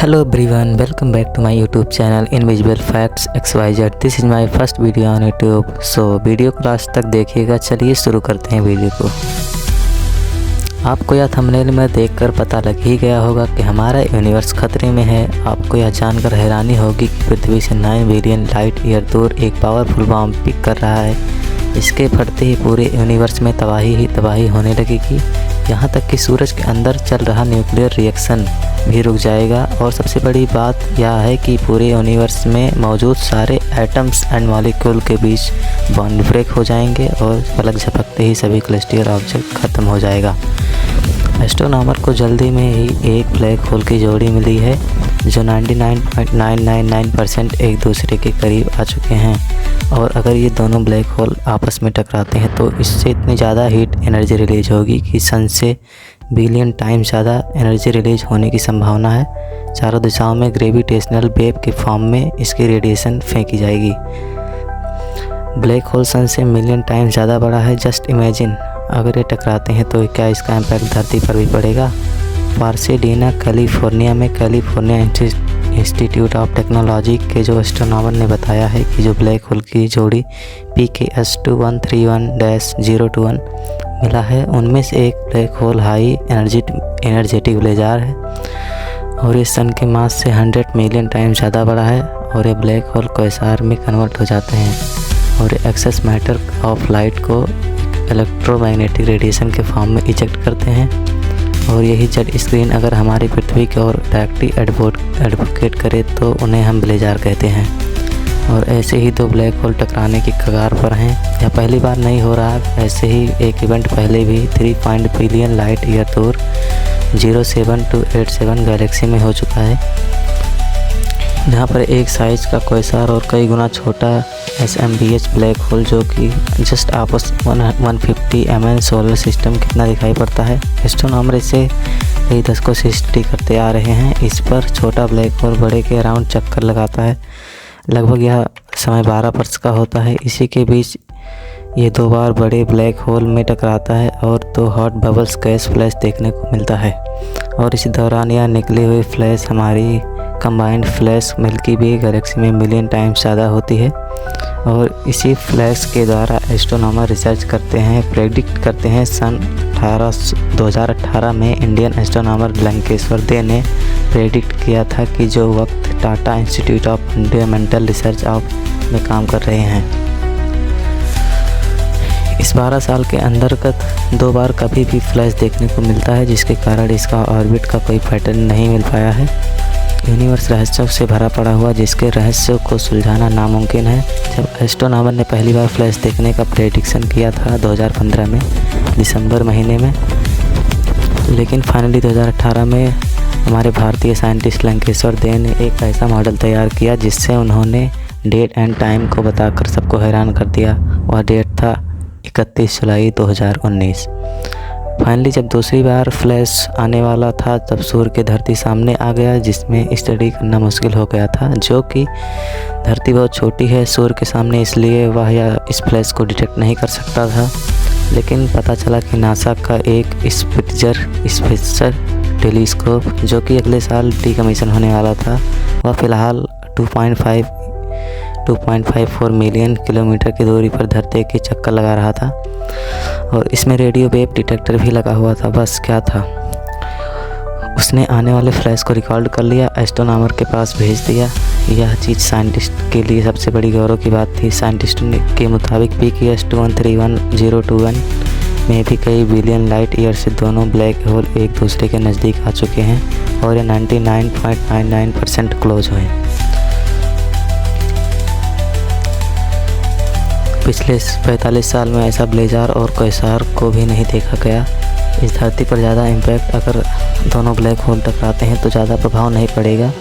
Hello everyone, welcome back to my YouTube channel Invisible Facts XYZ। This is my first video on YouTube। So video को last तक देखिएगा। चलिए शुरू करते हैं वीडियो को। आपको यह थंबनेल में देखकर पता लग ही गया होगा कि हमारा यूनिवर्स खतरे में है। आपको यह जानकर हैरानी होगी कि पृथ्वी से 9 बिलियन लाइट ईयर दूर एक पावरफुल बॉम्ब पिक कर रहा है। इसके फटते ही पूरे यूनिवर्स में तबाही ही तबाही होने लगेगी। यहाँ तक कि सूरज के अंदर चल रहा न्यूक्लियर रिएक्शन भी रुक जाएगा। और सबसे बड़ी बात यह है कि पूरे यूनिवर्स में मौजूद सारे एटम्स एंड मॉलिक्यूल के बीच बॉन्ड ब्रेक हो जाएंगे और पलक झपकते ही सभी क्लस्टियर ऑब्जेक्ट ख़त्म हो जाएगा। एस्ट्रोनॉमर को जल्दी में ही एक ब्लैक होल की जोड़ी मिली है जो 99.999% एक दूसरे के करीब आ चुके हैं। और अगर ये दोनों ब्लैक होल आपस में टकराते हैं तो इससे इतनी ज़्यादा हीट एनर्जी रिलीज होगी कि सन से बिलियन टाइम ज़्यादा एनर्जी रिलीज होने की संभावना है। चारों दिशाओं में ग्रेविटेशनल वेव के फॉर्म में इसकी रेडिएशन फेंकी जाएगी। ब्लैक होल सन से मिलियन टाइम ज़्यादा बड़ा है। जस्ट इमेजिन, अगर ये टकराते हैं तो क्या इसका इम्पैक्ट धरती पर भी पड़ेगा। पार्सिडेना कैलिफोर्निया में कैलिफोर्निया इंस्टीट्यूट ऑफ टेक्नोलॉजी के जो एस्ट्रोनॉमर ने बताया है कि जो ब्लैक होल की जोड़ी PKS2131-021 मिला है उनमें से एक black hole high energetic blazer है और इस सन के मास से 100 मिलियन टाइम ज़्यादा बड़ा है। और ये ब्लैक होल क्वेसार में कन्वर्ट हो जाते हैं और एक्सेस मैटर ऑफ लाइट को इलेक्ट्रोमैग्नेटिक रेडिएशन के फॉर्म में इजेक्ट करते हैं। और यही जेट स्क्रीन अगर हमारी पृथ्वी की ओर डायरेक्टली एडवोकेट करे तो उन्हें हम ब्लेजार कहते हैं। और ऐसे ही दो ब्लैक होल टकराने की कगार पर हैं। यह पहली बार नहीं हो रहा, ऐसे ही एक इवेंट पहले भी 3 बिलियन लाइट ईयर दूर 07-87 गैलेक्सी में हो चुका है, जहाँ पर एक साइज का क्वेसार और कई गुना छोटा SMBH ब्लैक होल जो कि जस्ट आपस 150 MN सोलर सिस्टम कितना दिखाई पड़ता है। एस्ट्रोनॉमर इसे कई दशकों से स्टडी करते आ रहे हैं। इस पर छोटा ब्लैक होल बड़े के अराउंड चक्कर लगाता है। लगभग यह समय 12 वर्ष का होता है। इसी के बीच ये 2 बार बड़े ब्लैक होल में टकराता है और 2 हॉट बबल्स गैस फ्लैश देखने को मिलता है। और इसी दौरान यह निकली हुई फ्लैश हमारी कंबाइंड फ्लैश मिल्की वे गैलेक्सी में मिलियन टाइम्स ज़्यादा होती है। और इसी फ्लैश के द्वारा एस्ट्रोनॉमर रिसर्च करते हैं, प्रेडिक्ट करते हैं। सन 2018 में इंडियन एस्ट्रोनॉमर लंकेश्वर दे ने प्रेडिक्ट किया था कि जो वक्त Tata institute of fundamental research में काम कर रहे हैं। इस 12 साल के अंतर्गत 2 बार कभी भी फ्लैश देखने को मिलता है, जिसके कारण इसका ऑर्बिट का कोई पैटर्न नहीं मिल पाया है। यूनिवर्स रहस्यों से भरा पड़ा हुआ, जिसके रहस्यों को सुलझाना नामुमकिन है। जब एस्ट्रोनॉमर ने पहली बार फ्लैश देखने का प्रेडिक्शन किया था 2015 में दिसंबर महीने में, लेकिन फाइनली 2018 में हमारे भारतीय साइंटिस्ट लंकेश्वर दे ने एक ऐसा मॉडल तैयार किया जिससे उन्होंने डेट एंड टाइम को बताकर सबको हैरान कर दिया। वह डेट था 31 जुलाई 2019। फाइनली जब दूसरी बार फ्लैश आने वाला था तब सूर्य के धरती सामने आ गया, जिसमें स्टडी करना मुश्किल हो गया था। जो कि धरती बहुत छोटी है सूर्य के सामने, इसलिए वह इस फ्लैश को डिटेक्ट नहीं कर सकता था। लेकिन पता चला कि नासा का एक स्पेशल टेलीस्कोप जो कि अगले साल डिकमीशन होने वाला था, वह फ़िलहाल 2.54 मिलियन किलोमीटर की दूरी पर धरती के चक्कर लगा रहा था। और इसमें रेडियो वेव डिटेक्टर भी लगा हुआ था। बस क्या था, उसने आने वाले फ्लैश को रिकॉर्ड कर लिया, एस्ट्रोनॉमर के पास भेज दिया। यह चीज़ साइंटिस्ट के लिए सबसे बड़ी गौरव की बात थी। साइंटिस्टों के मुताबिक PKS2131-021 में भी कई बिलियन लाइट ईयर से दोनों ब्लैक होल एक दूसरे के नज़दीक आ चुके हैं और ये 99.99% क्लोज हुए। पिछले 45 साल में ऐसा ब्लेजार और क्वेसार को भी नहीं देखा गया। इस धरती पर ज़्यादा इम्पैक्ट, अगर दोनों ब्लैक होल टकराते हैं तो ज़्यादा प्रभाव नहीं पड़ेगा।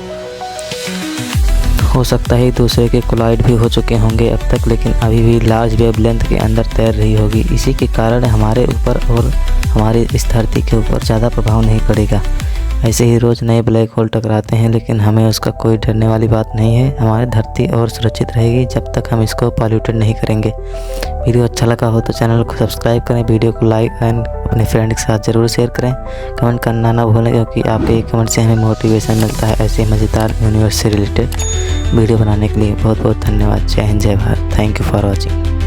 हो सकता है दूसरे के कोलाइड भी हो चुके होंगे अब तक, लेकिन अभी भी लार्ज वेवलेंथ के अंदर तैर रही होगी। इसी के कारण हमारे ऊपर और हमारे इस धरती के ऊपर ज़्यादा प्रभाव नहीं पड़ेगा। ऐसे ही रोज़ नए ब्लैक होल टकराते हैं, लेकिन हमें उसका कोई डरने वाली बात नहीं है। हमारी धरती और सुरक्षित रहेगी जब तक हम इसको पॉल्यूटेड नहीं करेंगे। वीडियो अच्छा लगा हो तो चैनल को सब्सक्राइब करें, वीडियो को लाइक एंड अपने फ्रेंड के साथ ज़रूर शेयर करें। कमेंट करना ना भूलें, क्योंकि आपके एक कमेंट से हमें मोटिवेशन मिलता है ऐसे मज़ेदार यूनिवर्स से रिलेटेड वीडियो बनाने के लिए। बहुत बहुत धन्यवाद। जय हिंद, जय Bharat. Thank you for watching.